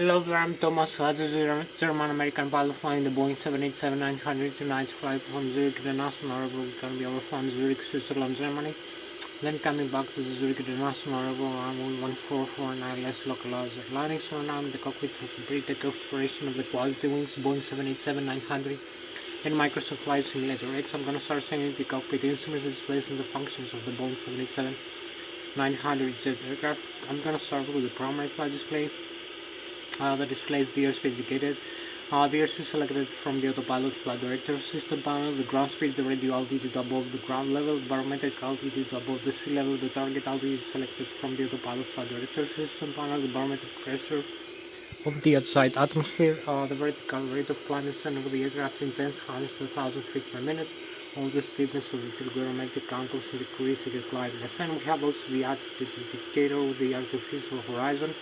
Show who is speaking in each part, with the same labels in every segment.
Speaker 1: Hello there, I'm Thomas Hatsen, German-American pilot flying the Boeing 787-900 tonight flight from Zurich International Airport. It's going to be over from Zurich, Switzerland, Germany. Then coming back to the Zurich International Airport, runway 1449 Lszh localized landing. So now I'm in the cockpit for complete takeoff preparation of the quality wings, Boeing 787-900 and Microsoft Flight Simulator X. I'm going to start sending the cockpit instruments displays and the functions of the Boeing 787-900 jet aircraft. I'm going to start with the primary flight display. That displays the airspeed indicated. The airspeed selected from the autopilot flight director system panel, the ground speed, the radio altitude above the ground level, the barometric altitude above the sea level, the target altitude selected from the autopilot flight director system panel, the barometric pressure of the outside atmosphere, the vertical rate of climb descent of the aircraft intends 100,000 feet per minute, all the steepness of the trigonometric angles in degrees of the climb descent. We have also the altitude indicator of the artificial horizon,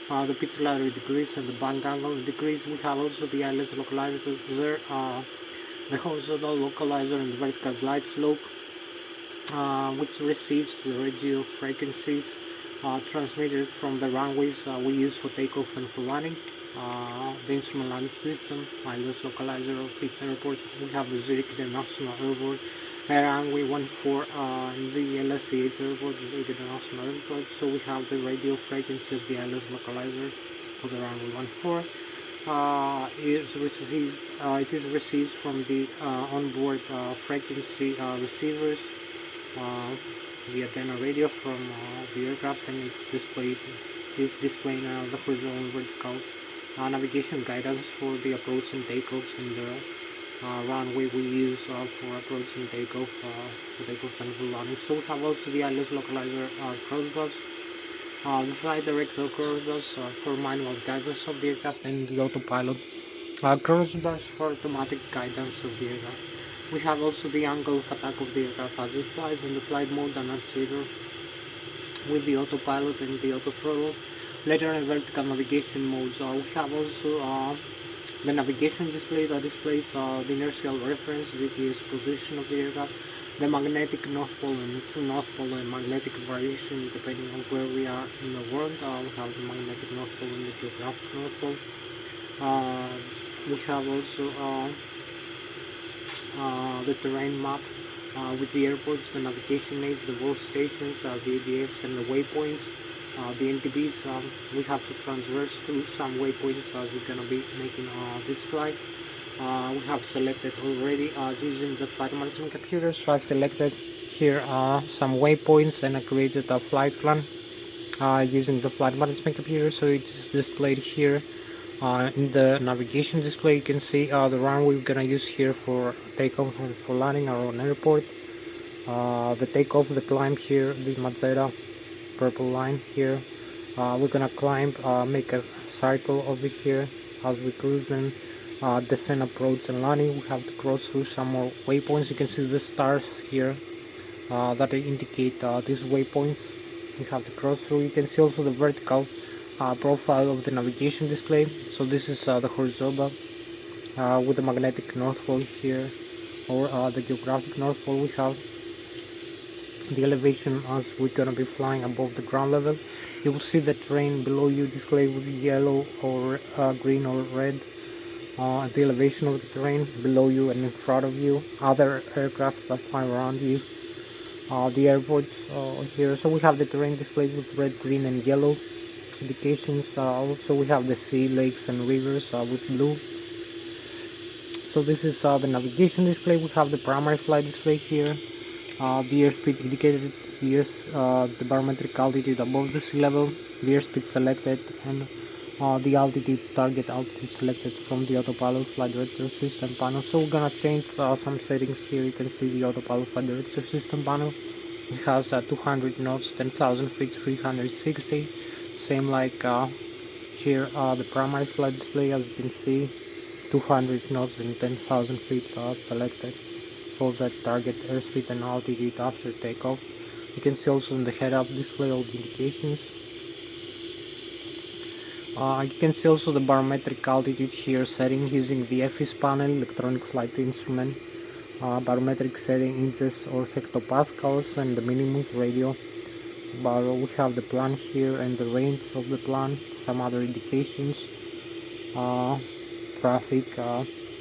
Speaker 1: the pitch ladder degrees and the bank angle degrees. We have also the Lszh localizer there, the horizontal localizer and the vertical glide slope, which receives the radio frequencies transmitted from the runways we use for takeoff and for landing. The instrument landing system, Lszh localizer of its airport. We have the Zurich International Airport, runway 14 in the Lszh airport, the Zurich International Airport. So we have the radio frequency of the Lszh localizer for the runway 14. It is received from the onboard frequency receivers, the antenna radio from the aircraft, and it's displaying the horizontal and vertical navigation guidance for the approach and takeoffs in the runway we use for approach and takeoff, and for landing. So we have also the Lszh localizer crossbars, the flight director crossbars for manual guidance of the aircraft, and the autopilot crossbars for automatic guidance of the aircraft. We have also the angle of attack of the aircraft as it flies, and the flight mode annunciator with the autopilot and the auto throttle. Later in vertical navigation modes, we have also the navigation display that displays the inertial reference, GPS position of the aircraft, the magnetic north pole and true north pole and magnetic variation depending on where we are in the world. We have the magnetic north pole and the geographic north pole. We have also the terrain map with the airports, the navigation aids, the world stations, the ADFs and the waypoints, the NTBs. We have to transverse through some waypoints as we're going to be making this flight. We have selected already using the flight management computer, so I selected here some waypoints and I created a flight plan using the flight management computer, so it is displayed here. In the navigation display you can see the runway we're gonna use here for takeoff and for landing our own airport. The takeoff, the climb here, the magenta purple line here. We're gonna climb, make a cycle over here as we cruise, then descent, approach and landing. We have to cross through some more waypoints. You can see the stars here that indicate these waypoints we have to cross through. You can see also the vertical profile of the navigation display. So this is the horizontal with the magnetic north pole here, or the geographic north pole. We have the elevation as we're gonna be flying above the ground level. You will see the terrain below you displayed with yellow or green or red. The elevation of the terrain below you and in front of you, other aircraft that fly around you, the airports here. So we have the terrain displayed with red, green and yellow indications. Also we have the sea, lakes and rivers with blue. So this is the navigation display. We have the primary flight display here, the airspeed indicated, the barometric altitude above the sea level, the airspeed selected, and the altitude, target altitude selected from the autopilot flight director system panel. So we're gonna change some settings here. You can see the autopilot flight director system panel. It has 200 knots, 10,000 feet, 360. Same like here the primary flight display. As you can see, 200 knots and 10,000 feet are selected for the target airspeed and altitude after takeoff. You can see also in the head-up display all the indications. You can see also the barometric altitude here setting using the FS panel, electronic flight instrument, barometric setting inches or hectopascals, and the minimum radio but we have the plan here and the range of the plan, some other indications, traffic,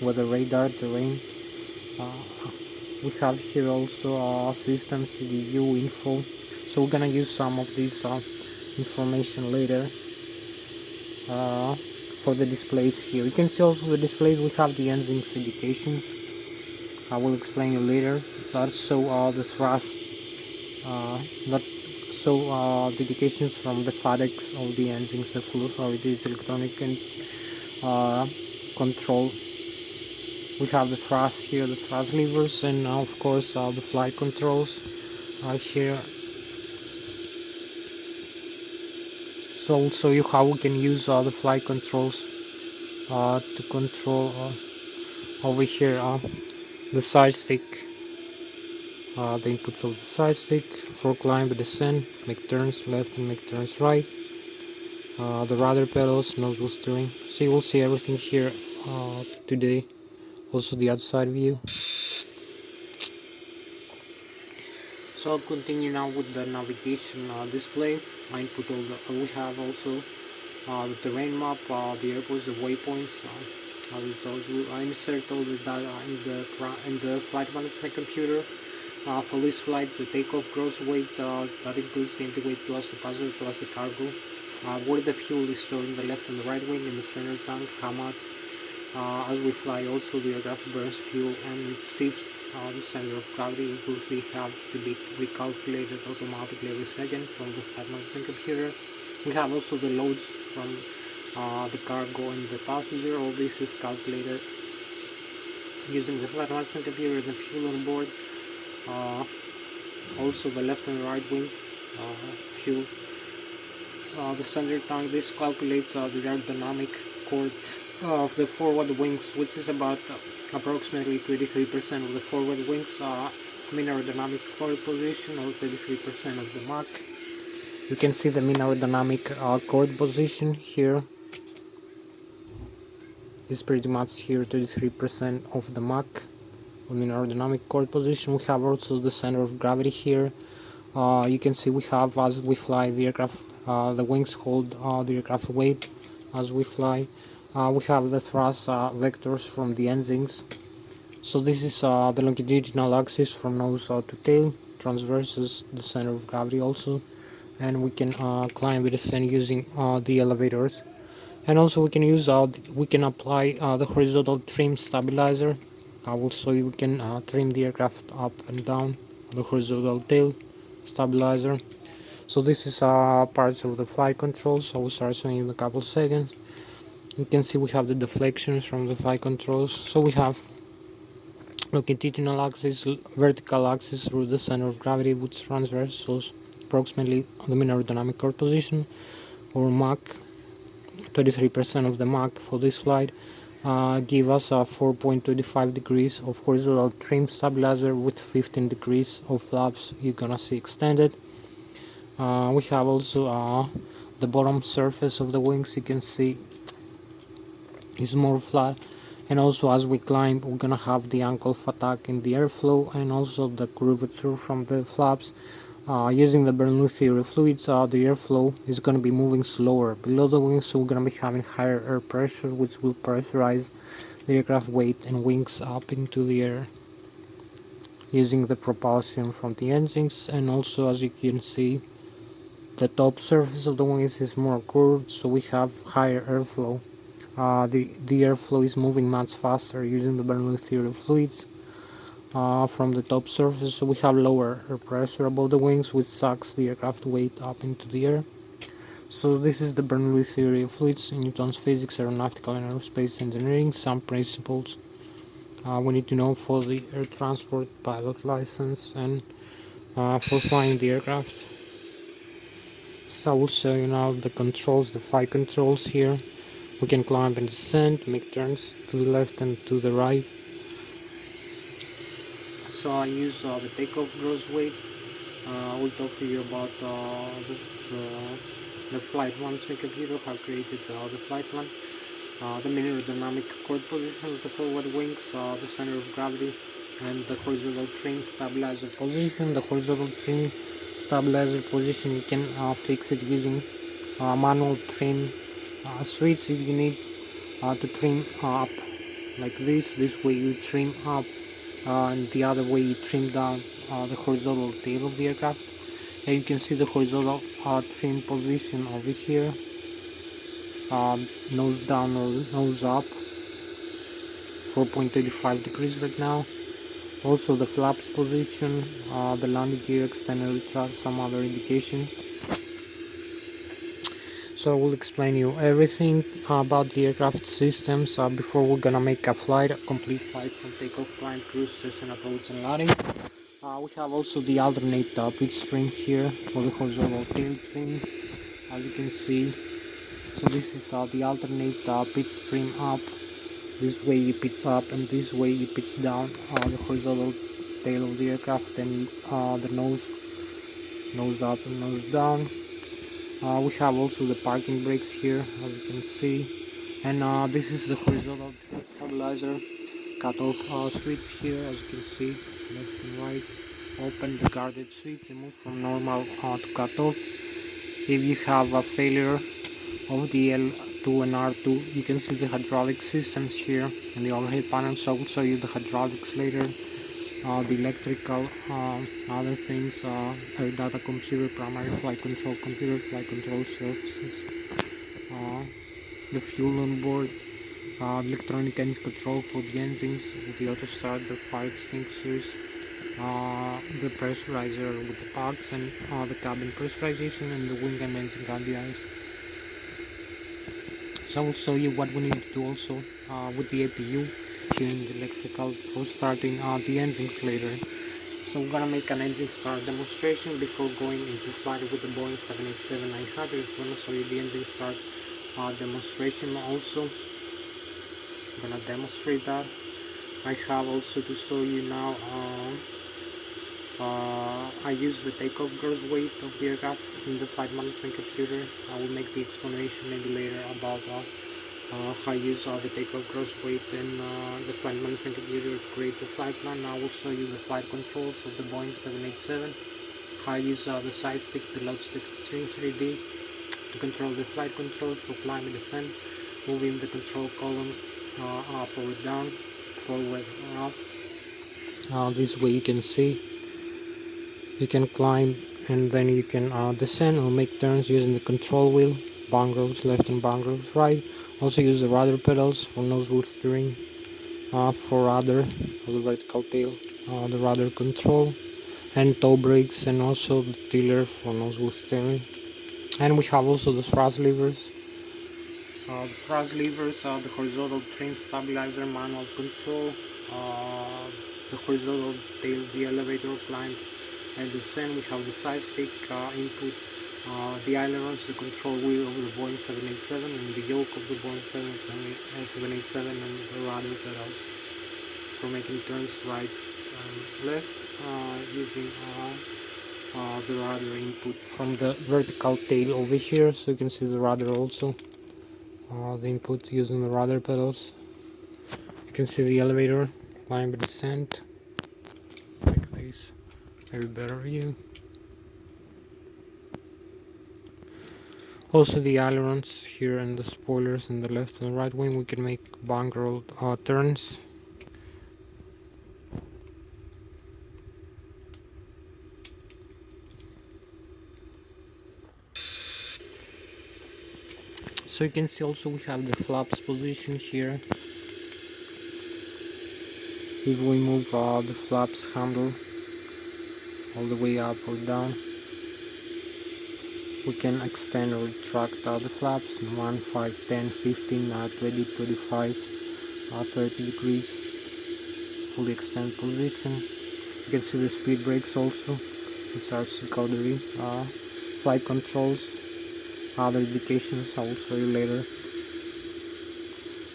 Speaker 1: weather radar, terrain. We have here also system CDU info, so we're gonna use some of this information later for the displays here. You can see also the displays, we have the engines indications. I will explain you later. That's so the thrust, not so the indications from the FADEX of the engines, the full authorities, electronic and control. We have the thrust here, the thrust levers, and of course the flight controls here. So I'll show you how we can use the flight controls to control over here the side stick, the inputs of the side stick for climb, descent, make turns left and make turns right. The rudder pedals, nose steering. So you will see everything here today. Also the outside view. So I'll continue now with the navigation display. I input all the, we have also the terrain map, the airports, the waypoints. I insert all the data in the flight management computer. For this flight, the takeoff gross weight, that includes the empty weight plus the passenger plus the cargo. Where the fuel is stored in the left and the right wing, in the center tank, how much. As we fly, also the aircraft burns fuel and it shifts the center of gravity, which we have to be recalculated automatically every second from the flight management computer. We have also the loads from the cargo and the passenger. All this is calculated using the flight management computer and the fuel on board. Also the left and right wing fuel. The center tank, this calculates the aerodynamic chord of the forward wings, which is about approximately 23% of the forward wings mean aerodynamic chord position, or 33% of the Mach. You can see the mean aerodynamic chord position here is pretty much here 33% of the Mach. In aerodynamic chord position, we have also the center of gravity here. You can see we have, as we fly the aircraft, the wings hold the aircraft weight as we fly. We have the thrust vectors from the engines. So this is the longitudinal axis from nose to tail, transverses the center of gravity also, and we can climb with descent using the elevators. And also we can use we can apply the horizontal trim stabilizer. I will show you we can trim the aircraft up and down, the horizontal tail stabilizer. So this is parts of the flight controls. I will start showing you in a couple of seconds. You can see we have the deflections from the flight controls. So we have longitudinal axis, vertical axis through the center of gravity, which transverse, so approximately the mean aerodynamic chord position, or Mach. 33% of the Mach for this flight give us 4.25 degrees of horizontal trim stabilizer with 15 degrees of flaps you're gonna see extended. We have also the bottom surface of the wings, you can see is more flat, and also as we climb we're gonna have the angle of attack in the airflow and also the curvature from the flaps. Using the Bernoulli theory fluids, the airflow is going to be moving slower below the wings, so we're going to be having higher air pressure, which will pressurize the aircraft weight and wings up into the air using the propulsion from the engines. And also, as you can see, the top surface of the wings is more curved, so we have higher airflow. The airflow is moving much faster using the Bernoulli theory fluids. From the top surface, so we have lower air pressure above the wings, which sucks the aircraft weight up into the air. So this is the Bernoulli theory of fluids in Newton's physics, aeronautical and aerospace engineering. Some principles we need to know for the air transport pilot license and for flying the aircraft. So I will show you now the controls, the flight controls here. We can climb and descend, make turns to the left and to the right. So I use the takeoff gross weight. I will talk to you about the flight management computer, how created the flight plan, the mean aerodynamic chord position of the forward wings, the center of gravity, and the horizontal trim stabilizer position. The horizontal trim stabilizer position, you can fix it using manual trim switch. If you need to trim up like this way you trim up, and the other way you trim down the horizontal tail of the aircraft. And you can see the horizontal trim position over here, nose down or nose up, 4.35 degrees right now. Also the flaps position, the landing gear, external retract, some other indications. So I will explain you everything about the aircraft systems before we're gonna make a complete flight from takeoff, climb, cruise, test and approach and landing. We have also the alternate pitch trim here for the horizontal tail trim, as you can see. So this is the alternate pitch trim up. This way you pitch up and this way you pitch down the horizontal tail of the aircraft, and the nose up and nose down. We have also the parking brakes here, as you can see, and this is the horizontal stabilizer cut-off switch here, as you can see, left and right. Open the guarded switch and move from normal to cut-off. If you have a failure of the L2 and R2, you can see the hydraulic systems here in the overhead panel, so I will show you the hydraulics later. The electrical, other things, air data computer, primary flight control computer, flight control surfaces, the fuel on board, electronic engine control for the engines with the auto start, the fire extinguishers, the pressurizer with the pucks, and the cabin pressurization, and the wing and engine radii. So I will show you what we need to do also with the APU here in the electrical for starting the engines later. So we're gonna make an engine start demonstration before going into flight with the Boeing 787-900. I'm gonna show you the engine start demonstration also. I'm gonna demonstrate that. I have also to show you now. I use the takeoff gross weight of the aircraft in the flight management computer. I will make the explanation maybe later about how I use the takeoff gross weight in the flight management computer to create the flight plan. Now I will show you the flight controls of the Boeing 787, how I use the side stick, the Lszh Extreme 3D to control the flight controls for climb and descent, moving the control column up or down, forward or up. This way you can see you can climb and then you can descend or make turns using the control wheel, bang rows left and bang rows right. Also use the rudder pedals for nose wheel steering, for rudder, for the vertical tail, the rudder control, and toe brakes, and also the tiller for nose wheel steering. And we have also the thrust levers. The horizontal trim stabilizer, manual control, the horizontal tail, the elevator, climb and descent. We have the side stick input, the ailerons, the control wheel of the Boeing 787, and the yoke of the Boeing 787, and the rudder pedals for making turns right and left using the rudder input from the vertical tail over here. So you can see the rudder also, the input using the rudder pedals. You can see the elevator, climb and descent like this. Maybe better view. Also the ailerons here and the spoilers in the left and right wing. We can make bang roll turns. So you can see also we have the flaps position here. If we move the flaps handle all the way up or down, we can extend or retract the flaps 1, 5, 10, 15, 20, 25, 30 degrees. Fully extend position. You can see the speed brakes also, which are secondary. Flight controls, other indications I will show you later.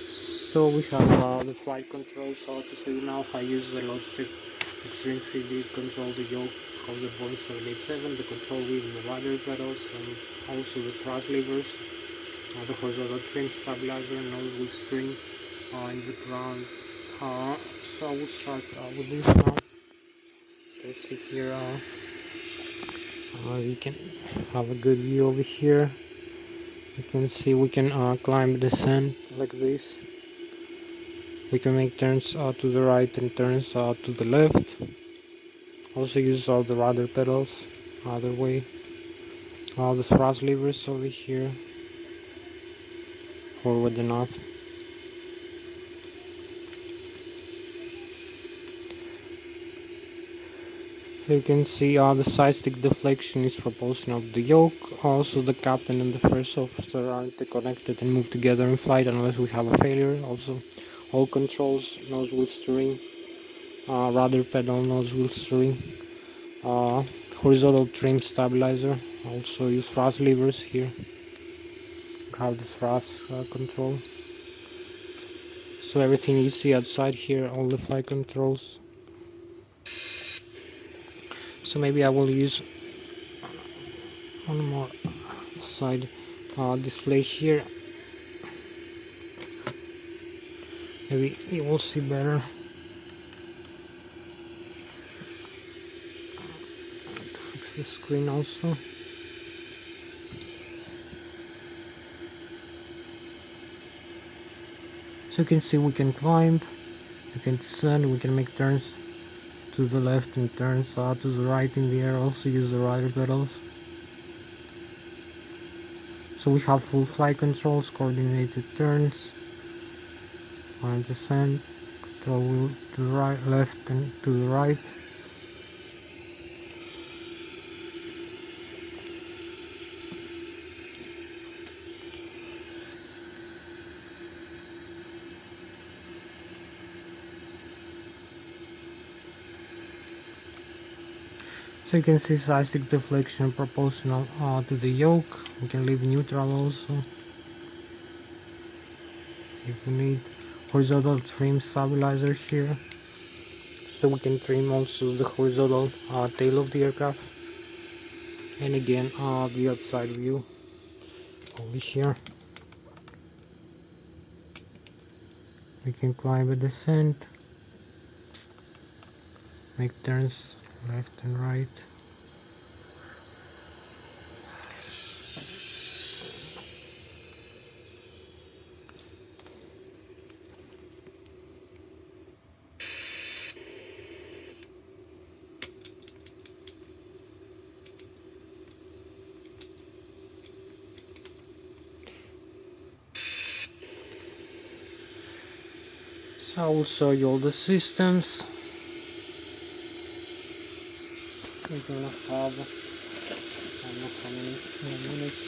Speaker 1: So we have the flight controls. So to show you now how I use the Lszh Extreme 3D to control the yoke of the Boeing 787, the control wheel and the rudder pedals, and also the thrust levers, the horizontal trim stabilizer, nose wheel string in the ground. So I will start with this now. You see here You can have a good view over here. You can see we can climb, descend like this. We can make turns to the right and turns to the left. Also use all the rudder pedals other way. All the thrust levers over here, forward and aft. You can see the side stick deflection is proportional to the yoke. Also the captain and the first officer are connected and move together in flight unless we have a failure. Also all controls, nose wheel steering, rudder pedal, nose wheel steering, horizontal trim stabilizer. Also use thrust levers here. Have the thrust control. So everything you see outside here, all the flight controls. So maybe I will use one more side display here. Maybe you will see better. To fix the screen also. So you can see we can climb, we can descend, we can make turns to the left and turns to the right in the air. Also use the rudder pedals. So we have full flight controls, coordinated turns, and descent, control wheel to the right, left and to the right. So you can see side stick deflection proportional to the yoke. We can leave neutral also if we need. Horizontal trim stabilizer here, so we can trim also the horizontal tail of the aircraft. And again the outside view over here. We can climb a descent, make turns left and right. So I will show you all the systems. We're gonna have, I don't know how many minutes.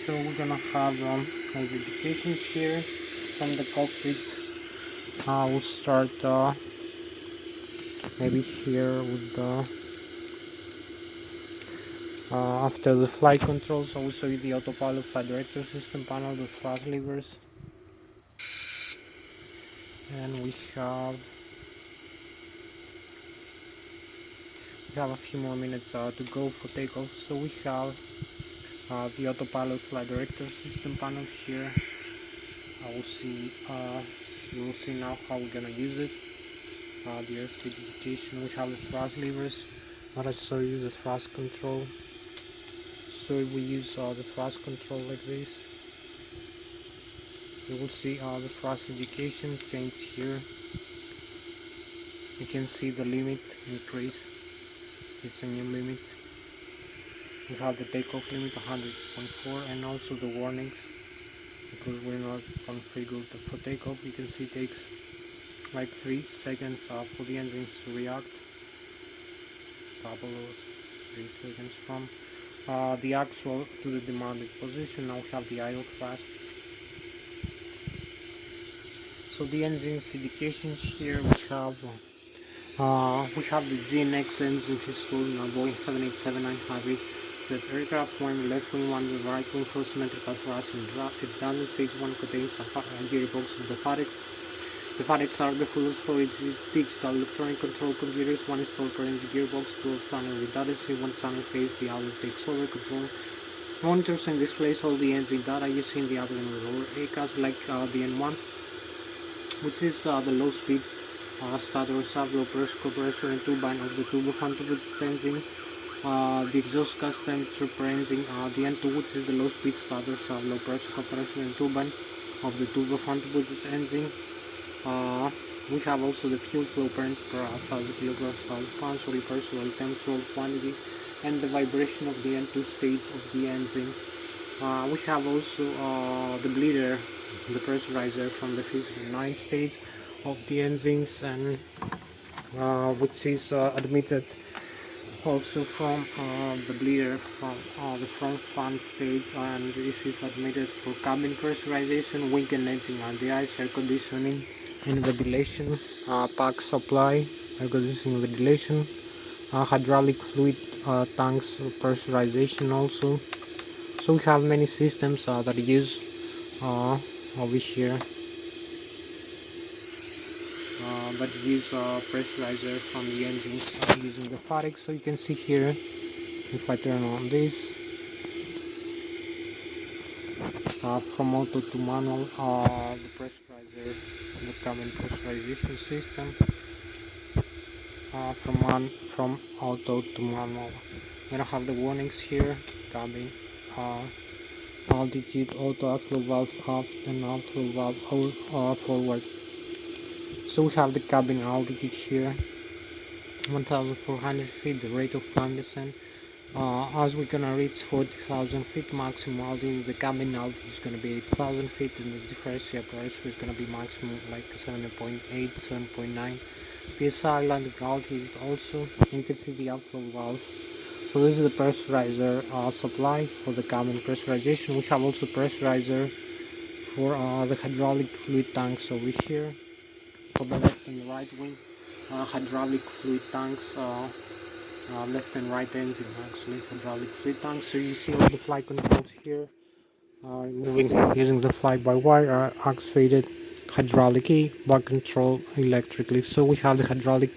Speaker 1: So we're gonna have notifications here from the cockpit. We'll start maybe here with the after the flight controls. I will show you the autopilot flight director system panel, the thrust levers, and we have a few more minutes to go for takeoff. So we have the autopilot flight director system panel here. I will see you will see now how we're gonna use it. The airspeed indication, we have the thrust levers, but I show you the thrust control. So if we use the thrust control like this, you will see the thrust indication change here. You can see the limit increase, it's a new limit. We have the takeoff limit 100.4 and also the warnings, because we're not configured for takeoff. You can see it takes like 3 seconds for the engines to react, couple of 3 seconds from the actual to the demanded position. Now we have the idle thrust. So the engines indications here, we have the GNX engine installed in our Boeing 787-9 hybrid jet aircraft. One left wing, one the right wing for symmetrical thrust and redundant. Stage 1 contains a gearbox with the fatigues. The FATEX are the full storage digital electronic control computers. One installed current gearbox, 12 channel redundancy, one channel phase, the other takes over control. Monitors and displays all the engine data you see in the other lower ACAS, like the N1, which is the low speed starter or sub low pressure compressor and turbine of the turbofan engine. The exhaust gas temperature per engine, the N2, which is the low speed starter sub low pressure compressor and turbine of the turbofan engine. We have also the fuel flow parents per 1000 kilograms, 1000 pounds, oil pressure, oil temperature, oil quantity, and the vibration of the N2 stage of the engine. We have also the bleeder, the pressurizer from the 5th and 9th stage of the engines, and which is admitted also from the bleeder from the front fan stage, and this is admitted for cabin pressurization, wing and engine anti-ice, air conditioning and ventilation, pack supply, air conditioning ventilation, hydraulic fluid tanks pressurization also. So we have many systems that use over here that use pressurizer from the engines using the FATEX. So you can see here, if I turn on this, from auto to manual, the pressurizer, the cabin pressurization system, from auto to manual. I'm gonna have the warnings here: cabin, altitude, auto outflow valve off, and outflow valve forward. So we have the cabin altitude here, 1,400 feet, the rate of climb descent. As we're gonna reach 40,000 feet maximum altitude, the cabin altitude is gonna be 8,000 feet, and the differential pressure is gonna be maximum like 7.8, 7.9 psi. Landing altitude also. You can see the outflow valve. So this is the pressurizer supply for the cabin pressurization. We have also pressurizer for the hydraulic fluid tanks over here, for the left and right wing. Hydraulic fluid tanks, left and right engine, actually hydraulic fluid tanks. So you see all the flight controls here, moving using the fly-by-wire, actuated hydraulic key, back control electrically. So we have the hydraulic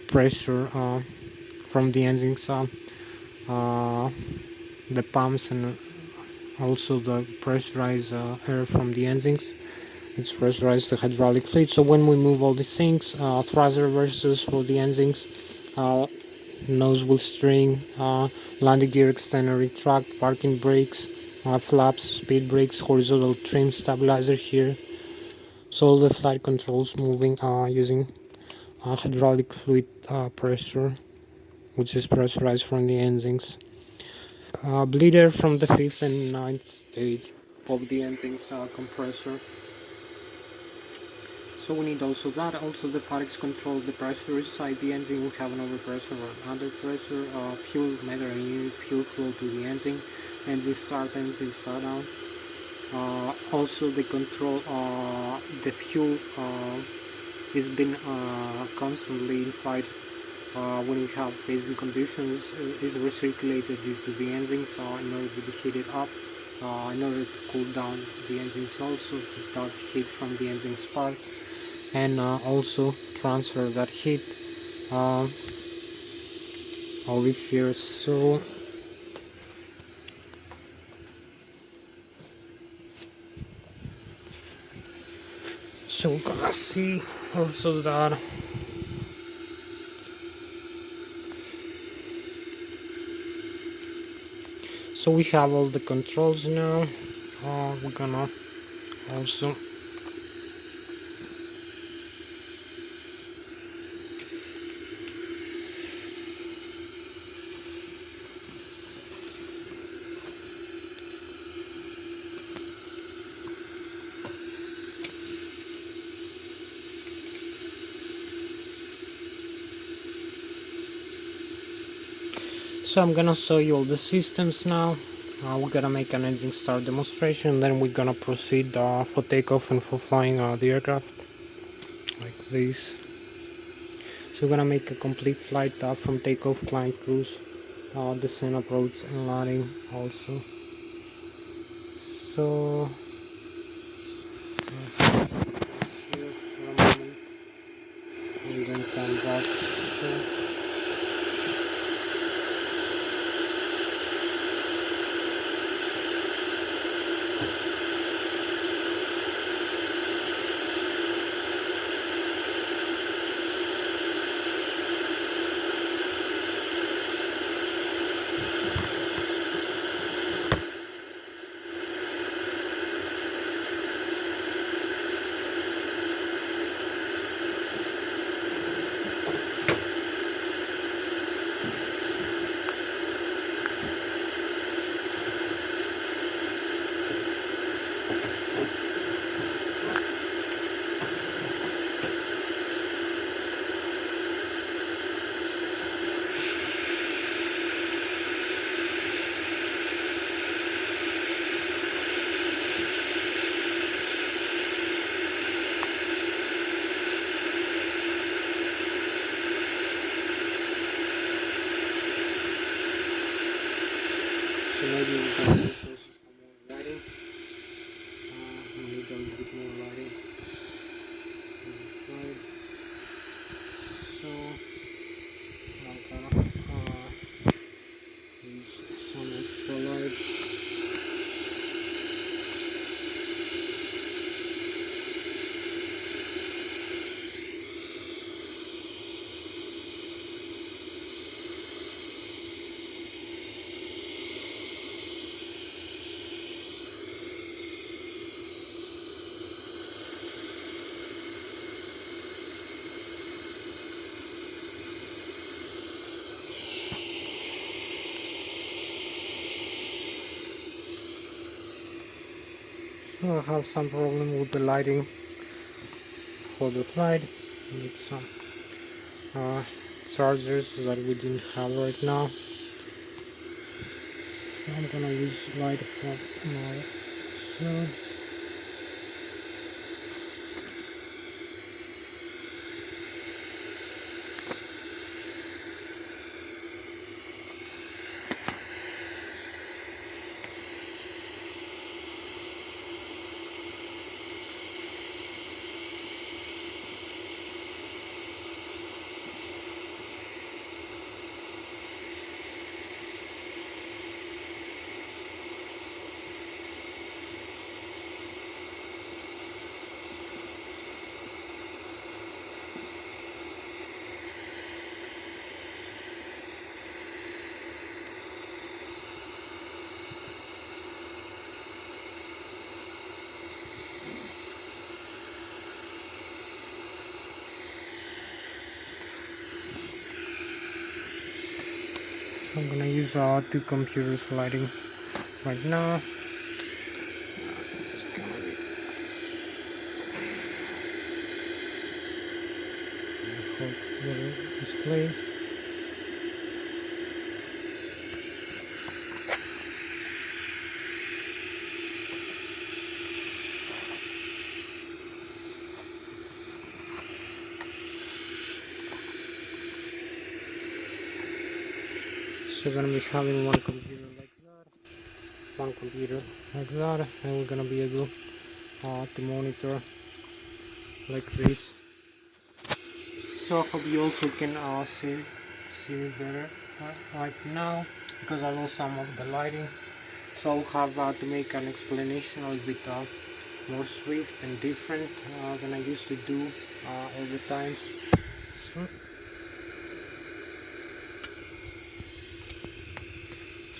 Speaker 1: pressure from the engines, the pumps, and also the pressurized air from the engines. It's pressurized the hydraulic fluid. So when we move all these things, thrust reversers for the engines, nose wheel steering, landing gear extender retract, parking brakes, flaps, speed brakes, horizontal trim stabilizer here. So all the flight controls moving using hydraulic fluid pressure, which is pressurized from the engines. Bleeder from the 5th and 9th stage of the engines compressor. So we need also that. Also the FATEX control the pressure inside the engine. We have an overpressure or under pressure, fuel meter unit, fuel flow to the engine start, engine shut down. Also the control, the fuel is been constantly in fight when we have phasing conditions, is recirculated due to the engines in order to be heated up, in order to cool down the engines, also to duct heat from the engine spark, and also transfer that heat over here. So we're gonna see also that so we have all the controls now. We're gonna also so I'm gonna show you all the systems now. We're gonna make an engine start demonstration, then we're gonna proceed for takeoff and for flying the aircraft like this. So we're gonna make a complete flight from takeoff, climb, cruise, descent, approach, and landing also. So So maybe we can use also some more lighting. We need a little bit more lighting on the side. So I'm gonna use some extra light. So I have some problem with the lighting for the flight. Need some chargers that we didn't have right now. So I'm gonna use light from my source. So I'm gonna use two computers lighting right now. It's gonna be little display. So we're gonna be having one computer like that, one computer like that, and we're gonna be able to monitor like this. So I hope you also can see me better right now, because I lost some of the lighting. So I'll have to make an explanation a little bit more swift and different than I used to do all the time.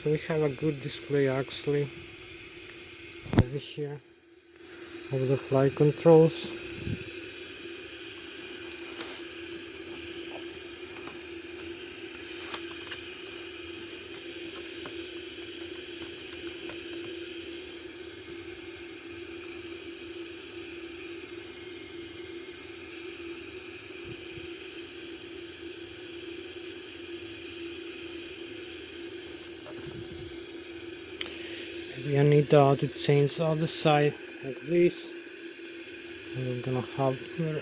Speaker 1: So we have a good display actually over here of the flight controls. Maybe I need to change the other side like this, and we're gonna have here.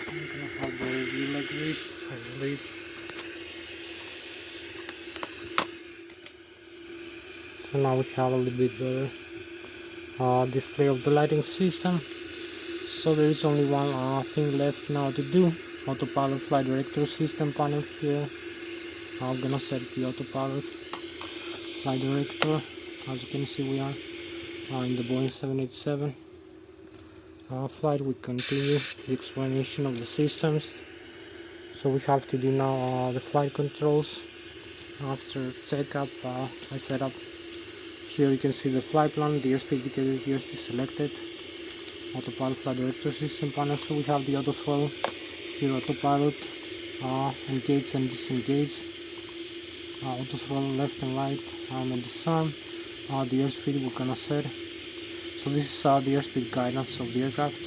Speaker 1: I'm gonna have the review like this, I believe. So now we have a little bit better display of the lighting system. So there is only one thing left now to do. Autopilot flight director system panel here. I'm gonna set the autopilot flight director. As you can see, we are in the Boeing 787 flight. We continue the explanation of the systems. So we have to do now the flight controls. After takeoff, I set up. Here you can see the flight plan, the airspeed indicator, the airspeed selected, autopilot flight director system panel. So we have the auto throttle here, autopilot, engage and disengage, auto throttle left and right, arm and disarm, the airspeed we're gonna set. So this is the airspeed guidance of the aircraft.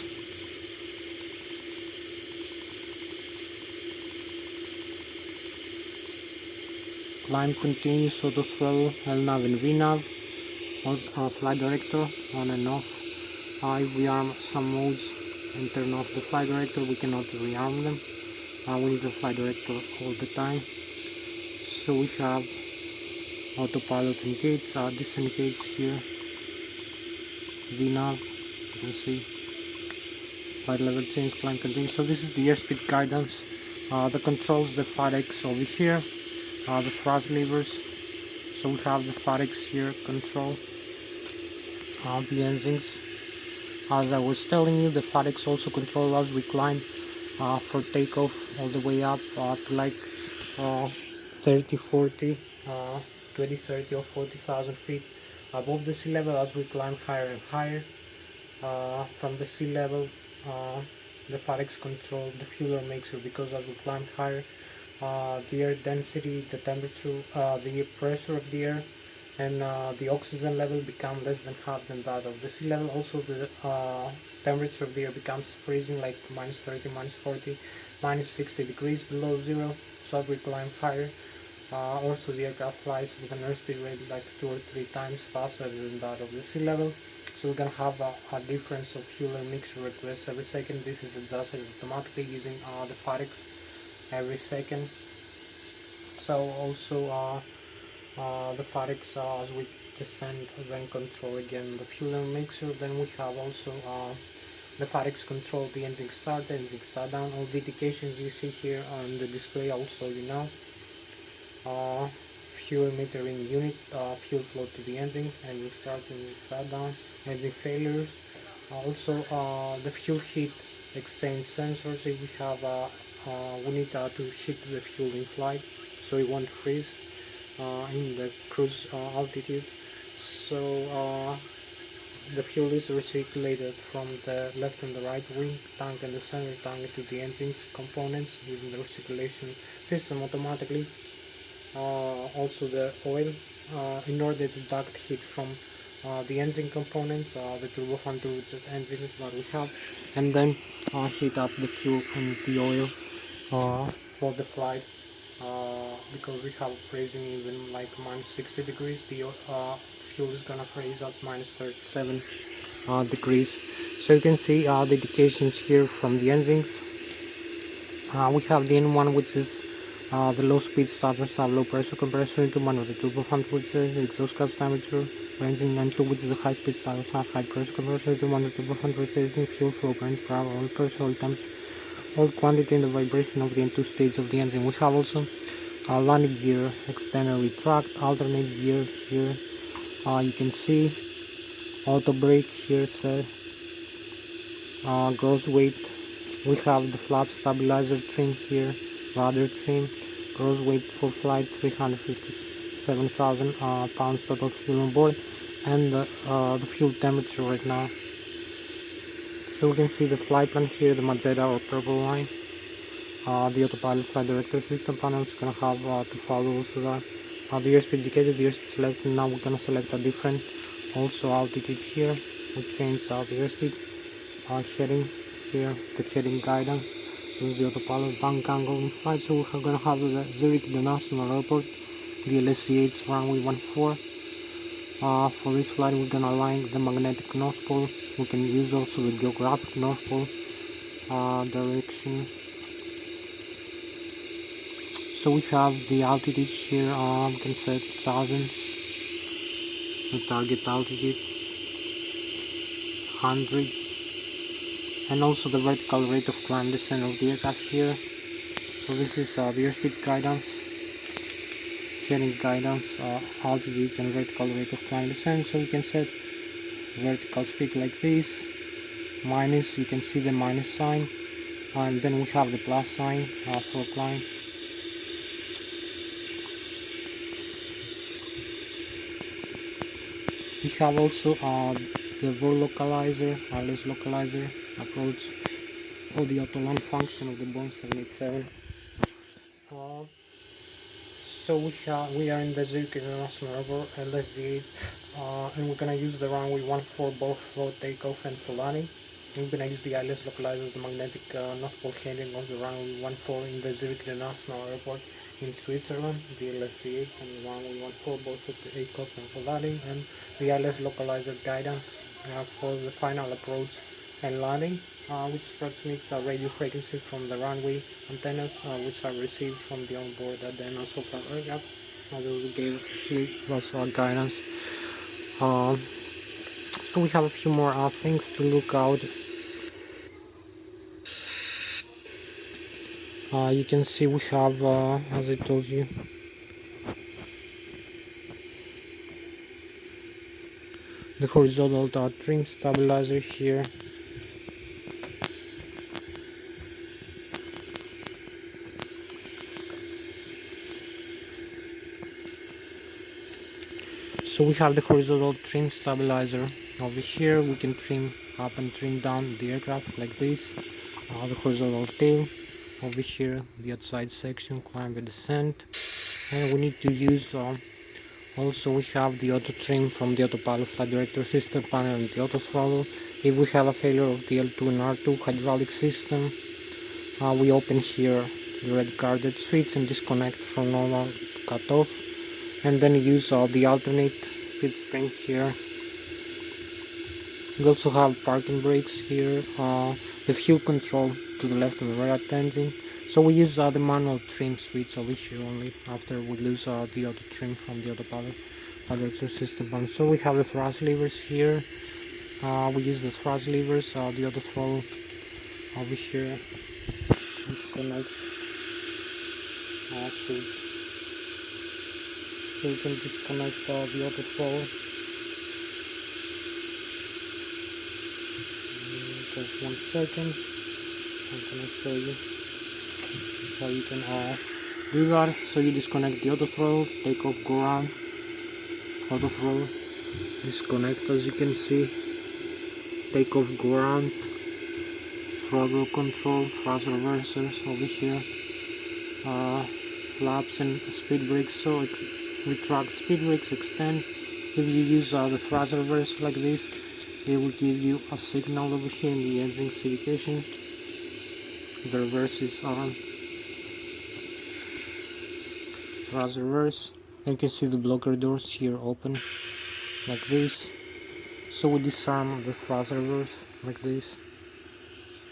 Speaker 1: Climb continues, auto throttle, LNAV and VNAV, flight director on and off. If we arm some modes and turn off the flight director, we cannot rearm them. We need the flight director all the time. So we have autopilot engage, disengage here, VNAV, you can see, flight level change, climb continue. So this is the airspeed guidance. The controls, the FAREX over here, the thrust levers. So we have the FAREX here, control the engines. As I was telling you, the FAREX also control as we climb for takeoff all the way up to like 30, 40, 20, 30 or 40,000 feet above the sea level. As we climb higher and higher from the sea level, the FAREX control the fuel mixer, because as we climb higher, the air density, the temperature, the pressure of the air and the oxygen level become less than half than that of the sea level. Also the temperature of the air becomes freezing, like minus 30, minus 40, minus 60 degrees below zero. So as we climb higher, also the aircraft flies with an airspeed rate like 2 or 3 times faster than that of the sea level. So we're gonna have a difference of fuel and mixture requests every second. This is adjusted automatically using the FAREX every second. So also the FAREX as we descend, then control again the fuel and mixer. Then we have also the FAREX control the engine start, the engine shut down. All the indications you see here on the display also, you know, fuel metering unit, fuel flow to the engine start, engine shut down, engine failures. Also the fuel heat exchange sensors. If we have we need to heat the fuel in flight so it won't freeze in the cruise altitude. So the fuel is recirculated from the left and the right wing tank and the center tank to the engine's components using the recirculation system automatically. Also the oil, in order to duct heat from the engine components, the turbofan turbojet engines that we have, and then heat up the fuel and the oil for the flight. Because we have freezing even like minus 60 degrees, the fuel is gonna freeze at minus 37 degrees. So you can see the indications here from the engines. We have the N1, which is the low speed starter stop, low pressure compressor, N2 of the turbofan turbojet, the exhaust gas temperature engine, N2, which is the high speed starter stop, high pressure compressor, N2 of the turbofan turbojet, fuel flow, range, power, oil pressure, oil temperature, oil quantity and the vibration of the N2 stage of the engine. We have also landing gear externally tracked, alternate gear here. You can see auto brake here set, gross weight. We have the flap stabilizer trim here, rudder trim, gross weight for flight 357,000 pounds total fuel on board, and the fuel temperature right now. So we can see the flight plan here, the magenta or purple line. The autopilot flight director system panel is gonna have to follow also that. The airspeed indicator, the airspeed selected. Now we're gonna select a different also altitude here. We change the airspeed heading here, the heading guidance. So this is the autopilot bank angle in flight. So we're gonna have the Zurich International Airport, the Lszh runway 14. For this flight we're gonna align the magnetic north pole. We can use also the geographic north pole direction. So we have the altitude here, we can set thousands. the target altitude, hundreds, and also the vertical rate of climb descent of the aircraft here. So this is the airspeed guidance, heading guidance, altitude and vertical rate of climb descent. So we can set vertical speed like this, minus, you can see the minus sign, and then we have the plus sign for climb. We have also the VOR localizer, Lszh localizer approach for the auto land function of the Boeing 787. So we are in the Zurich International Airport, Lszh, and we're gonna use the runway 14 both for takeoff and for landing. We're gonna use the Lszh localizer, the magnetic North Pole heading of the runway 14 in the Zurich International Airport in Switzerland, the Lszh, and the runway 14 both for takeoff and for landing, and the Lszh localizer guidance for the final approach and landing, which transmits a radio frequency from the runway antennas, which are received from the onboard antennas of our aircraft. We gave us guidance. So we have a few more things to look out. You can see we have, as I told you, the horizontal trim stabilizer here. So we have the horizontal trim stabilizer over here. We can trim up and trim down the aircraft like this. The horizontal tail over here, the outside section, climb and descent. And we need to use also we have the auto trim from the autopilot flight director system panel and the auto throttle. If we have a failure of the L2 and R2 hydraulic system, we open here the red carded switch and disconnect from normal cutoff, and then use the alternate speed string here. We also have parking brakes here, the fuel control to the left and the right engine. So we use the manual trim switch over here only after we lose the auto trim from the autopilot director system panel. So we have the thrust levers here. We use the thrust levers, the auto throttle over here. Disconnect switch. So we can disconnect the auto throttle. Just 1 second. I'm gonna show you how you can do that. So you disconnect the auto throttle, take off, go around, auto throttle, disconnect as you can see, take off, go around, throttle control, thrust reversers over here, flaps and speed brakes. So retract speed brakes, extend. If you use the thrust reverse like this, it will give you a signal over here in the engine indication. The reverse is on. Thrust reverse. And you can see the blocker doors here open like this. So we disarm the thrust reverse like this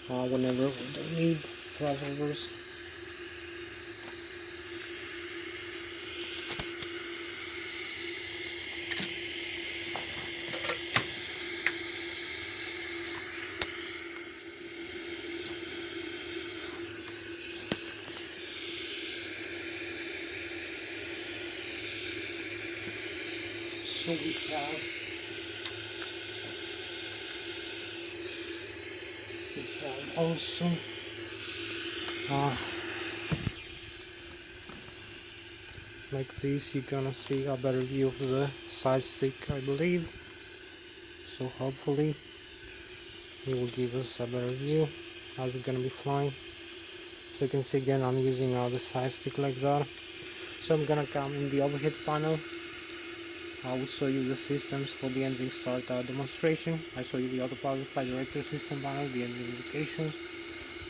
Speaker 1: whenever we don't need thrust reverse. So we have also like this. You're gonna see a better view of the side stick, I believe. So hopefully it will give us a better view as we're gonna be flying. So you can see again I'm using the side stick like that. So I'm gonna come in the overhead panel. I will show you the systems for the engine start demonstration. I show you the autopilot flight director system panel, the engine indications.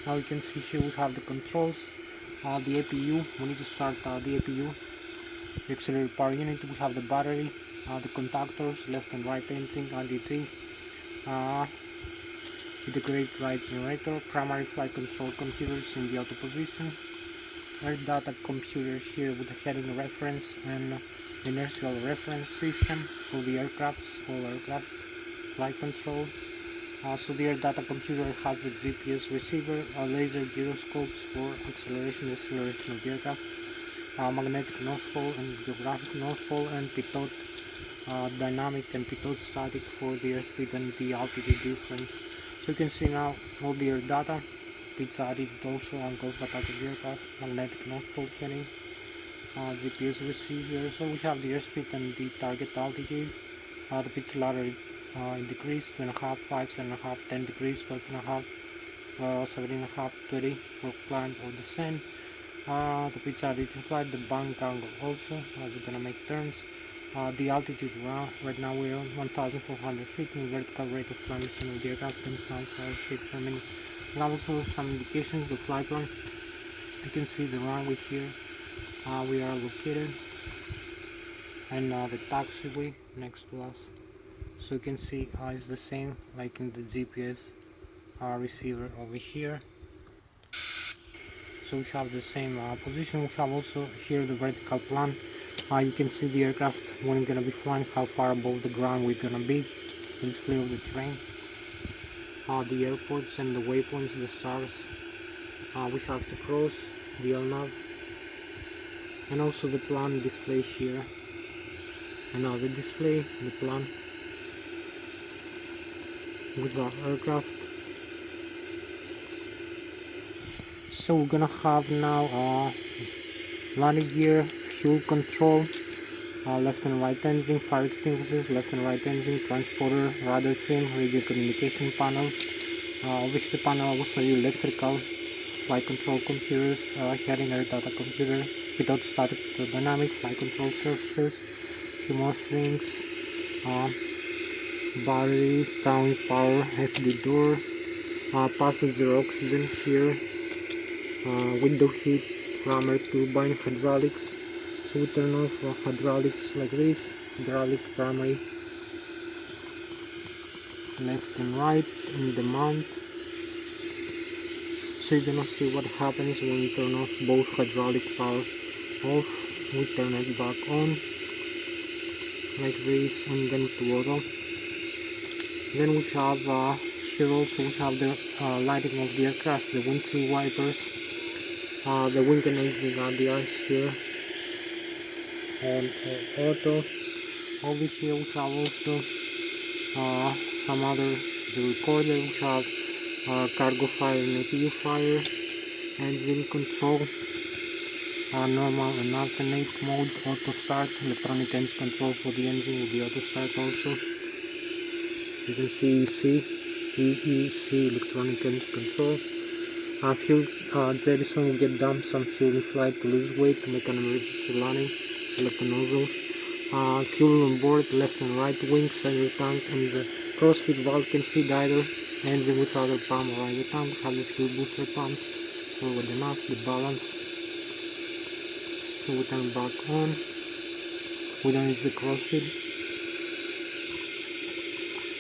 Speaker 1: Now you can see here we have the controls, the APU. We need to start the APU, the auxiliary power unit. We have the battery, the contactors, left and right engine, IDT, integrated right generator, primary flight control computers in the auto position, air data computer here with the heading reference and inertial reference system for the aircrafts, all aircraft flight control. So the air data computer has the GPS receiver, laser gyroscopes for acceleration and deceleration of the aircraft, magnetic north pole and geographic north pole, and pitot dynamic and pitot static for the airspeed and the altitude difference. So you can see now all the air data, pizza attitude also, and golf attack of the aircraft, magnetic north pole heading, GPS receiver. So we have the airspeed and the target altitude, the pitch ladder in degrees, 2.5, 5, 7.5, 10 degrees, 12.5, 17.5, 20 for climb or descent. The pitch altitude flight, the bank angle also, as we're gonna make turns. The altitude right now we're on 1,400 feet and vertical rate of climb descent of the aircraft 10,000 feet per minute. And also some indications, the flight plan. You can see the runway here. We are located, and the taxiway next to us. So you can see it's the same like in the GPS receiver over here. So we have the same position. We have also here the vertical plan. You can see the aircraft when we're gonna be flying, how far above the ground we're gonna be. The display of the train, the airports and the waypoints, the stars. We have to cross the LNAV, and also the plan display here. And now the display, the plan with our aircraft. So we're gonna have now landing gear, fuel control, left and right engine, fire extinguishers, left and right engine, transporter, radar trim, radio communication panel. Over here the panel I will show you electrical, flight control computers, heading air data computer, without static to dynamic, flight control surfaces, few more things, battery, towing power, FD door, passenger oxygen here, window heat, rammer turbine, hydraulics. So we turn off hydraulics like this, hydraulic primary, left and right in the mount. So you're gonna see what happens when we turn off both hydraulic power off. We turn it back on like this, and then to auto. Then we have here also we have the lighting of the aircraft, the windshield wipers, the wing and engine radials here on auto. Over here we have also some other, the recorder. We have cargo fire and APU fire, engine control, normal and alternate mode, auto start, electronic engine control for the engine with the auto start also. You can see EEC, electronic engine control. Fuel jettison will get dumped some fuel in flight to lose weight to make an emergency landing. Select the nozzles. Fuel on board, left and right wing, center tank, and the crossfeed valve can feed either engine with other pump or either tank. Have the fuel booster pumps forward enough, the balance. So we turn back on. We don't use the crossfeed.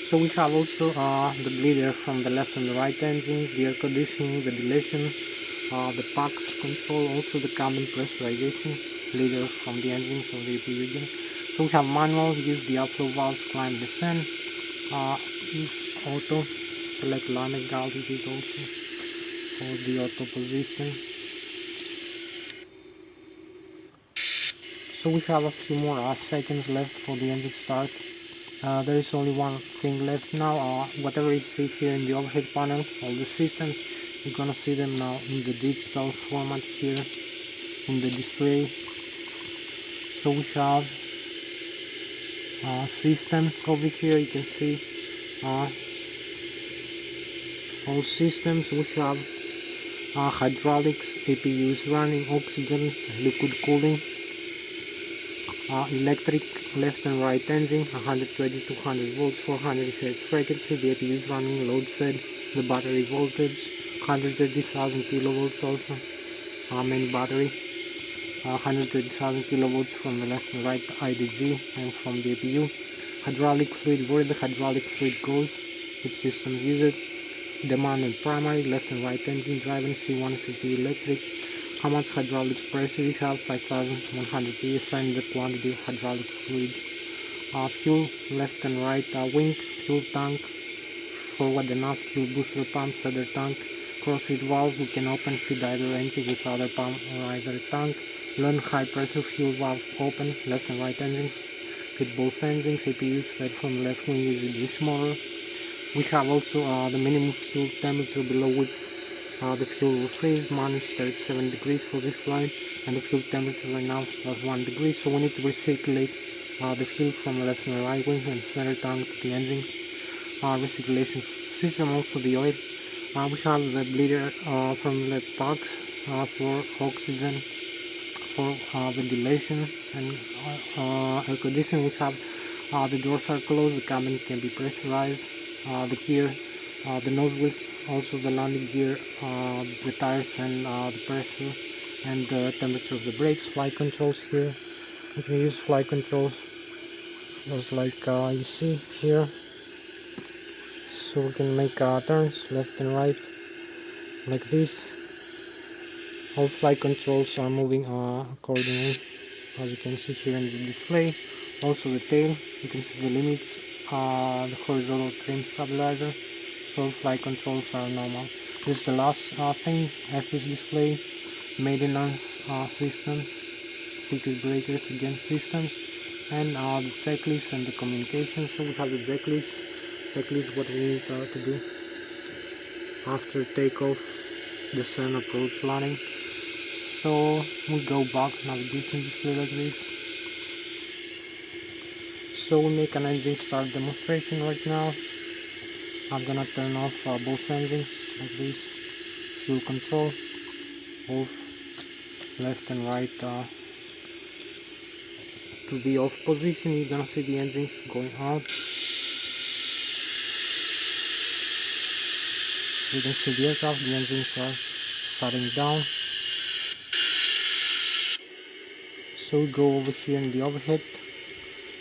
Speaker 1: So we have also the bleeder from the left and the right engine, the air conditioning, the ventilation, the PAX control, also the cabin pressurization, bleeder from the engines of the APU unit. So we have manual, use the outflow valves, climb, descend, use auto, select landing altitude also for the auto position. So we have a few more seconds left for the engine start. There is only one thing left now. Whatever you see here in the overhead panel, all the systems, you're gonna see them now in the digital format here in the display. So we have systems over here. You can see all systems. We have hydraulics, APUs running, oxygen, liquid cooling, electric, left and right engine, 120 200 volts, 400 Hz frequency, the APU is running, load set, the battery voltage, 130,000 kilovolts also, main battery, 130,000 kilovolts from the left and right IDG and from the APU, hydraulic fluid, where the hydraulic fluid goes, which systems use it, demand and primary, left and right engine driving, C1, C2 electric, how much hydraulic pressure you have, 5100 psi, and the quantity of hydraulic fluid. Fuel left and right wing, fuel tank, forward and aft fuel booster pump, center tank, crossfeed valve, we can open feed either engine with either pump or either tank. Learn high pressure fuel valve open, left and right engine, feed both engines, APUs fed from left wing using this motor. We have also the minimum fuel temperature below which the fuel will freeze, -37 degrees for this flight, and the fuel temperature right now was 1 degree, so we need to recirculate the fuel from left and right wing and center tank to the engine. Recirculation system, also the oil. We have the bleeder from the packs for oxygen, for ventilation and air conditioning. We have the doors are closed, the cabin can be pressurized, the gear, the nose wheels, also the landing gear, the tires and the pressure and the temperature of the brakes. Flight controls here, we can use flight controls just like you see here, so we can make turns left and right like this. All flight controls are moving accordingly, as you can see here in the display. Also the tail, you can see the limits, the horizontal trim stabilizer, so flight controls are normal. This is the last thing, FS display, maintenance systems, circuit breakers again systems, and the checklist and the communication. So we have the checklist what we need to do after takeoff, descent, approach, landing. So we go back, navigation display like this. So we make an engine start demonstration right now. I'm gonna turn off both engines like this. Fuel control, both left and right to the off position. You're gonna see the engines going out. You can see the aircraft, the engines are shutting down. So we go over here in the overhead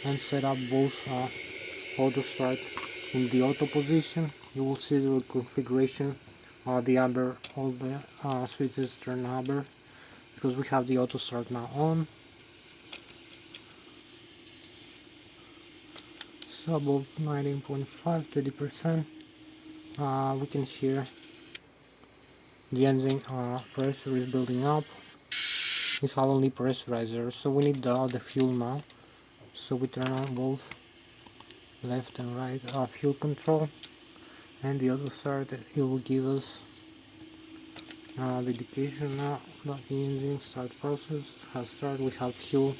Speaker 1: and set up both auto start in the auto position. You will see the configuration, the amber, all the switches turn amber because we have the auto start now on. So above 19.5, 30%, we can hear the engine pressure is building up. We have only pressurizer, so we need the fuel now. So we turn on both left and right fuel control, and the auto start, it will give us the indication now that the engine start process has started. We have fuel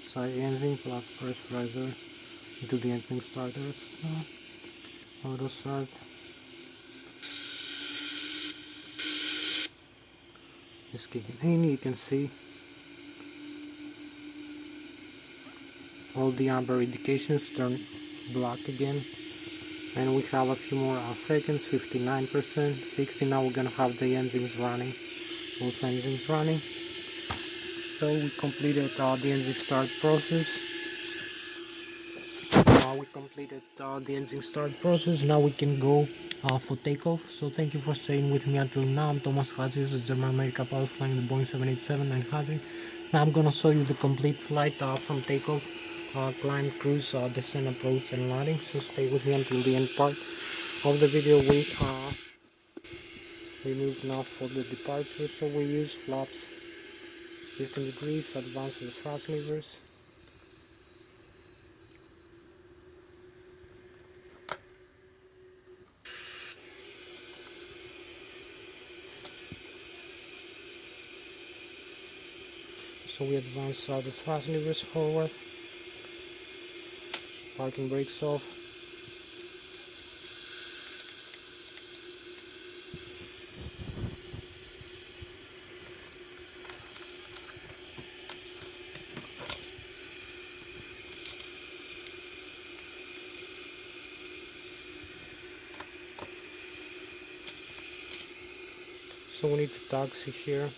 Speaker 1: side engine plus pressurizer into the engine starters. So auto start. Is kicking in. You can see all the amber indications turn black again, and we have a few more seconds, 59%, 60. Now we're gonna have the engines running, both engines running. So we completed the engine start process. Now we can go for takeoff. So thank you for staying with me until now. I'm Thomas Hatsen, the German America pilot flying the Boeing 787-900. Now I'm gonna show you the complete flight from takeoff, climb, cruise, descent, approach, and landing. So stay with me until the end part of the video. We move now for the departure. So we use flaps 15 degrees, advance the thrust levers. So we advance the thrust levers forward, parking brakes off, so we need to taxi here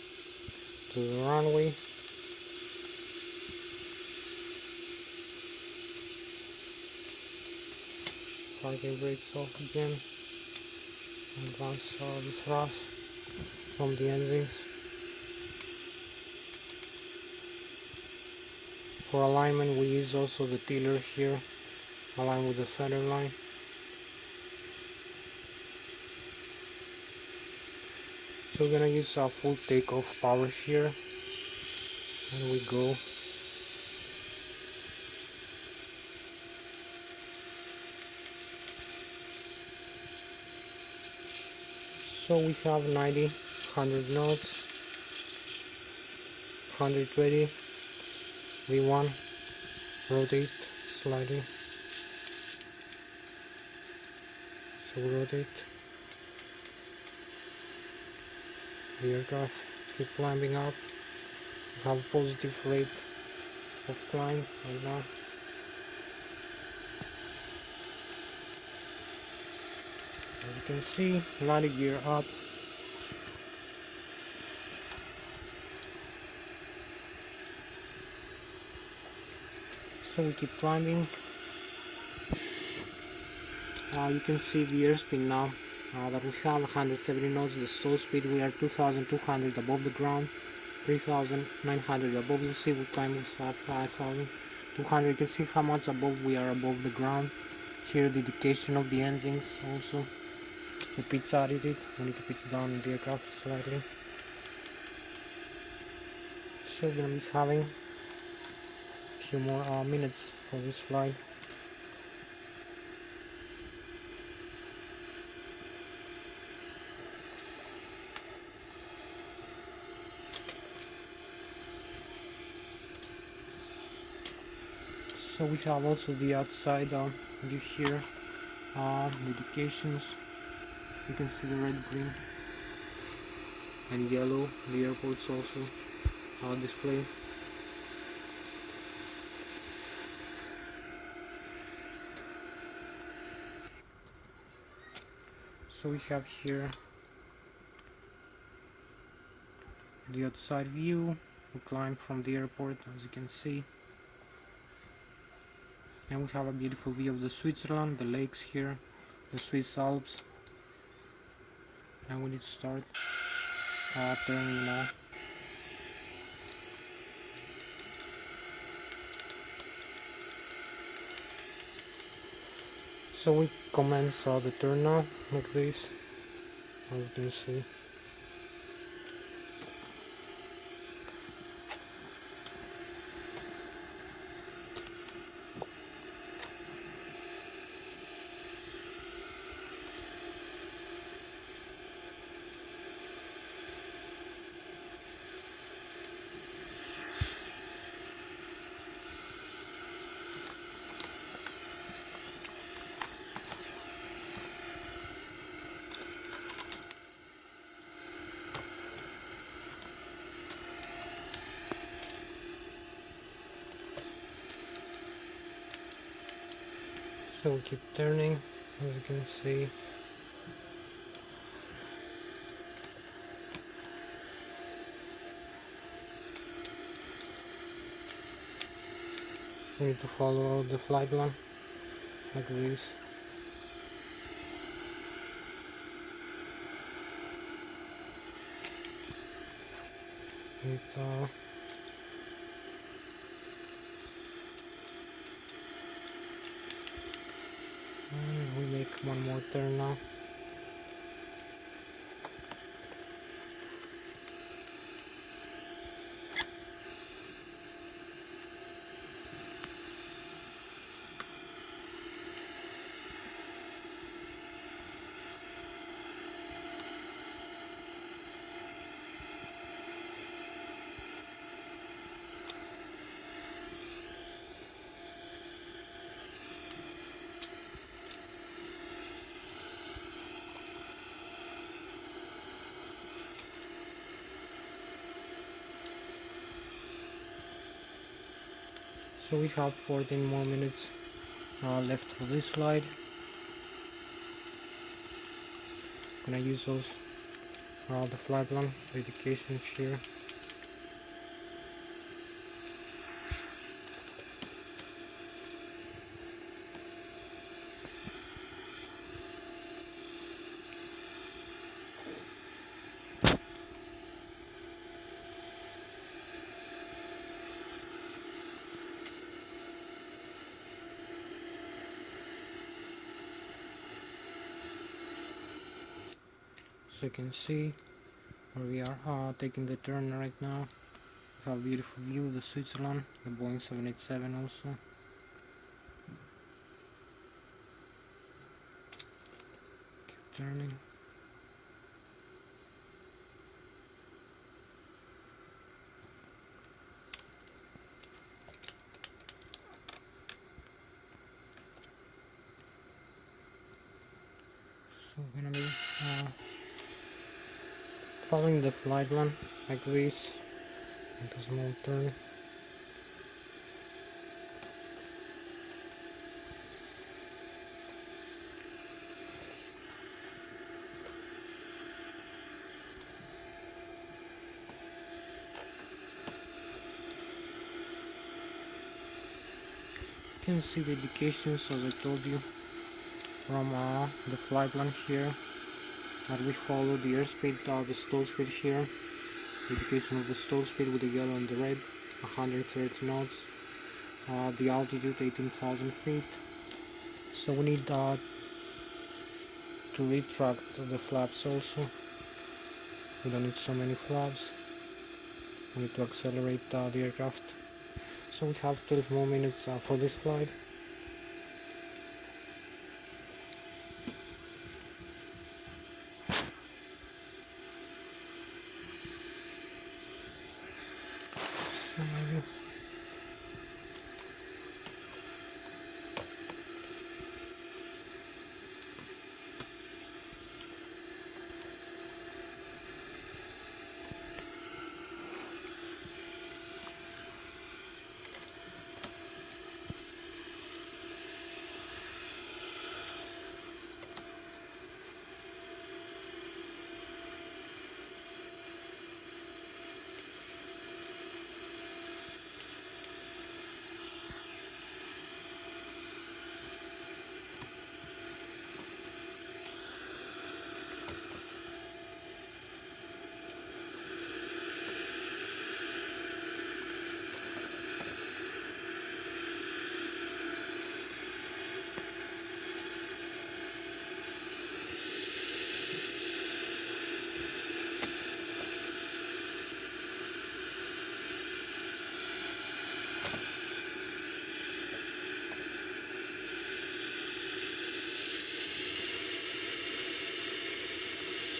Speaker 1: to the runway. Parking brakes off again, advance the thrust from the engines. For alignment we use also the tiller here, align with the center line. So we're gonna use a full takeoff power here, and we go. So we have 90, 100 knots, 120, V1, rotate slightly, so rotate the aircraft, keep climbing up, we have a positive rate of climb right now. As you can see, landing gear up. So we keep climbing. You can see the airspeed now that we have 170 knots. The stall speed, we are 2200 above the ground, 3900 above the sea. We climb with 5200. You can see how much above we are above the ground. Here the indication of the engines also. The pitch attitude, we need to pitch down the aircraft slightly. So we're going to be having a few more minutes for this flight. So we have also the outside view here, indications. You can see the red, green and yellow. The airports also display. So we have here the outside view. We climb from the airport, as you can see, and we have a beautiful view of the Switzerland, the lakes here, the Swiss Alps, and we need to start turning now. So we commence the turn now, like this, as you can see. So we keep turning, as you can see. We need to follow the flight plan, like this. And we make one more turn now. So we have 14 more minutes left for this flight. I'm gonna use those the flight plan indications here. As you can see, where we are taking the turn right now. We have a beautiful view of the Switzerland, the Boeing 787 also. Keep turning. So we're gonna be following the flight plan like this. Make a small turn. You can see the indications, as I told you, from the flight plan here, that we follow the airspeed, the stall speed here, indication of the stall speed with the yellow and the red, 130 knots, the altitude 18,000 feet. So we need to retract the flaps also. We don't need so many flaps. We need to accelerate the aircraft. So we have 12 more minutes for this flight. So maybe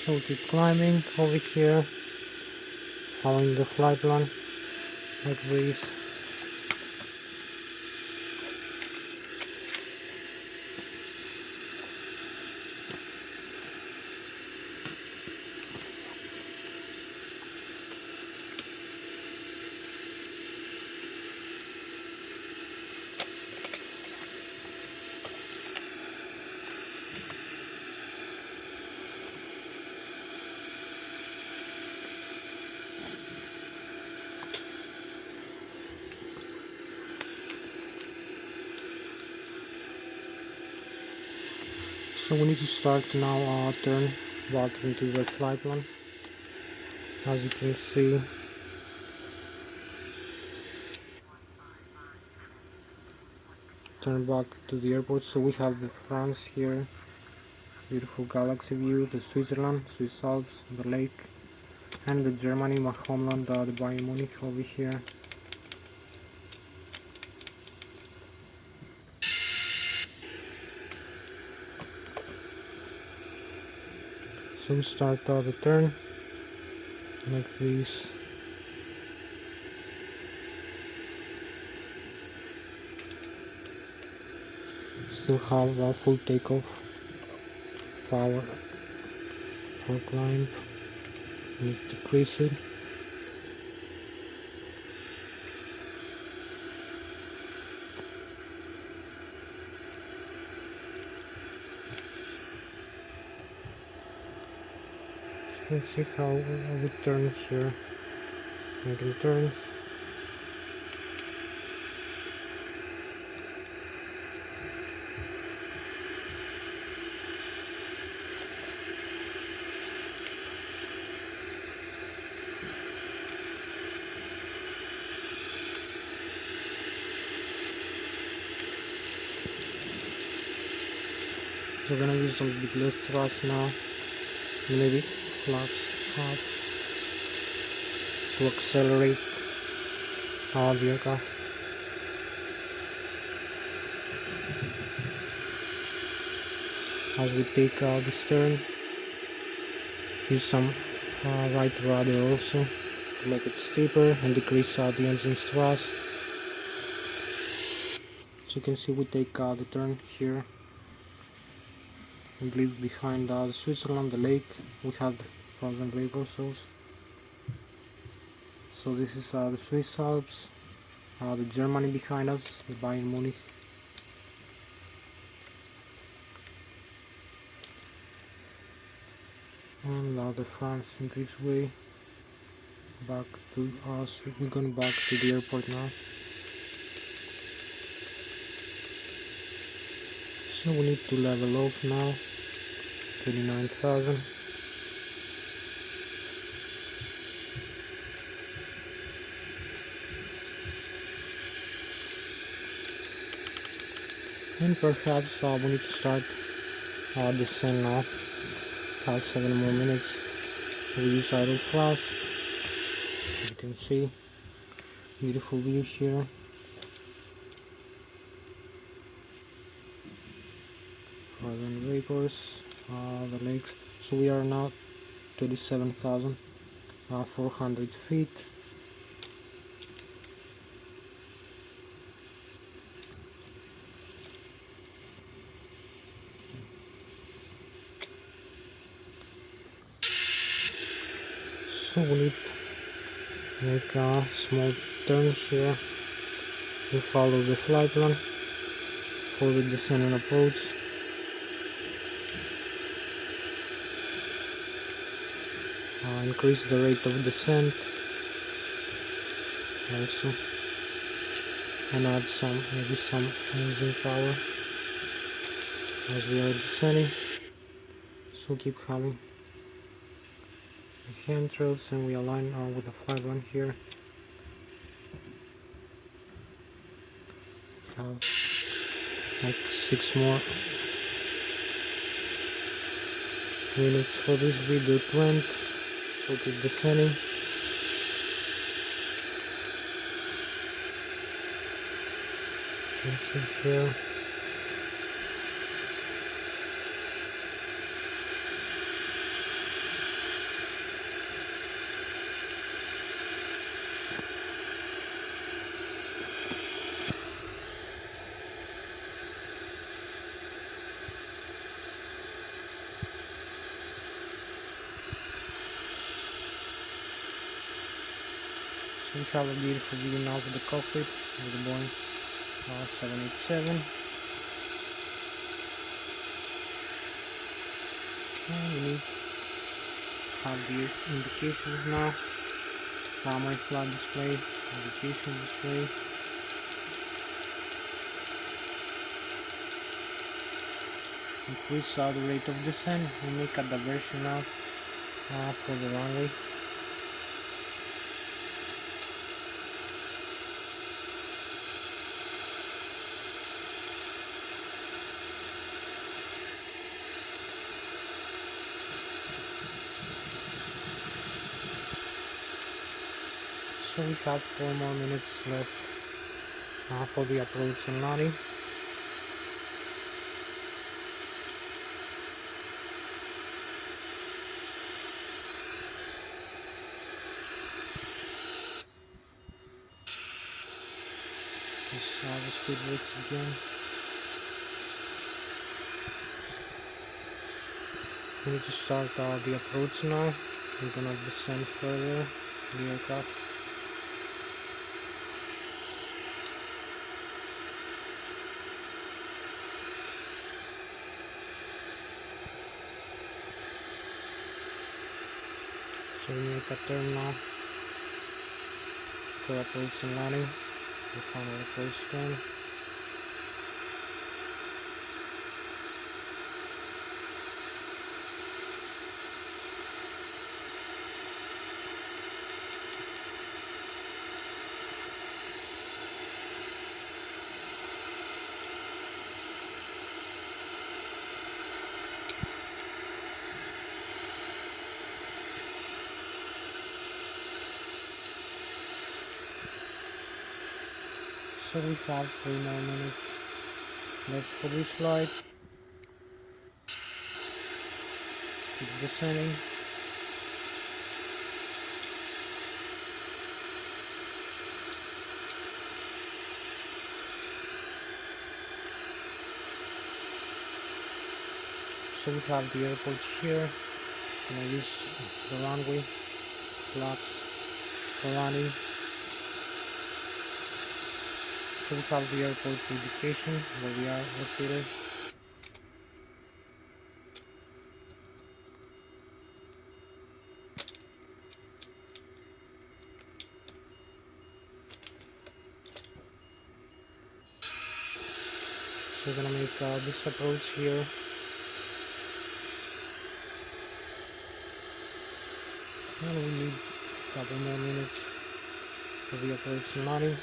Speaker 1: so keep climbing over here, following the flight plan like this. So we need to start now turn back into the flight plan. As you can see, turn back to the airport. So we have the France here, beautiful galaxy view, the Switzerland, Swiss Alps, the lake, and the Germany, my homeland, the Bayern Munich over here. So we start the turn like this. Still have a full takeoff power for climb. Need to decrease it. Let's see how it turns here. Making turns. So we're gonna use some bit less thrust now. Maybe flaps up to accelerate the aircraft. As we take this turn, use some right rudder also to make it steeper and decrease the engine's thrust. As you can see, we take the turn here and leave behind the Switzerland, the lake. We have the frozen lake also. So this is the Swiss Alps, the Germany behind us, the Bayern Munich. And the France in this way. Back to us, we're going back to the airport now. So we need to level off now, 29,000. And perhaps we need to start descent now. 7 more minutes. We use idle flash. As you can see, beautiful view here. Frozen vapors, the lakes. So we are now 27,400 feet. So we need to make a small turn here. We follow the flight plan for the descent and approach. Increase the rate of descent also, and add maybe some engine power as we are descending. So keep having the handrails, and we align with the flight plan here. Have like 6 more minutes for this video to end. So keep descending. This is here. So we have a beautiful view now of the cockpit with the Boeing 787. And we need to have the indications now. My flight display, indication display. Increase the rate of descent and make a diversion now for the runway. So we have 4 more minutes left for the approach and landing. The speed brakes again. We need to start the approach now. We're gonna descend further the aircraft. So we make a turn now for approach and landing. The final approach turn. So we have 3 more minutes left for this flight. Keep descending. So we have the airport here. Gonna use the runway slots for landing. So we have the airport indication where we are located. So we're gonna make this approach here. And we need a couple more minutes for the approach and landing.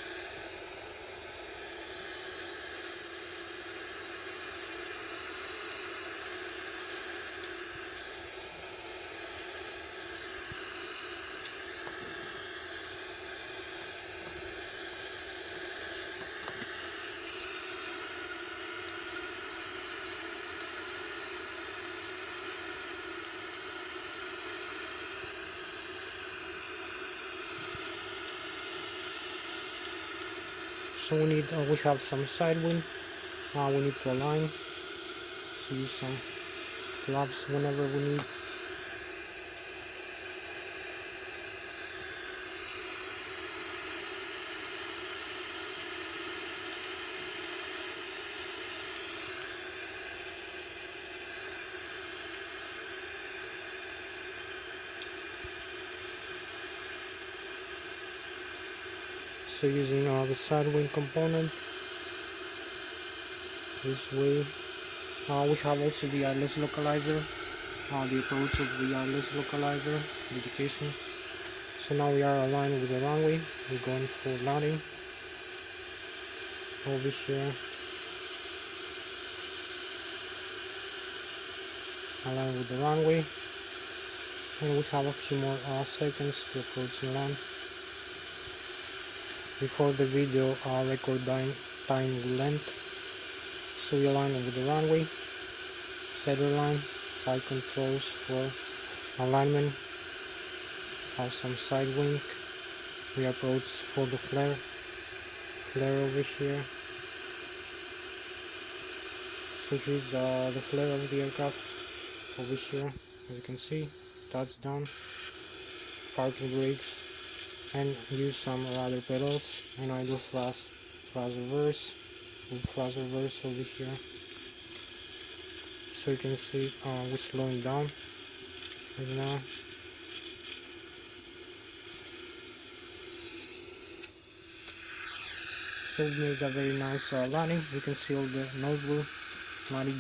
Speaker 1: So we have some side wind. We need to align. So use some flaps whenever we need. So using the side wing component this way. We have also the Lszh localizer, the approach of the Lszh localizer indications. So now we are aligned with the runway. We're going for landing over here. Align with the runway, and we have a few more seconds to approach and land. Before the video record time will end. So we align with the runway, center line, flight controls for alignment, have some side wing. We approach for the flare over here. So here's the flare of the aircraft over here, as you can see. Touchdown, parking brakes, and use some rudder pedals, and I do thrust reverse, over here. So you can see we're slowing down right now. So we made a very nice landing. You can see all the nose wheel landing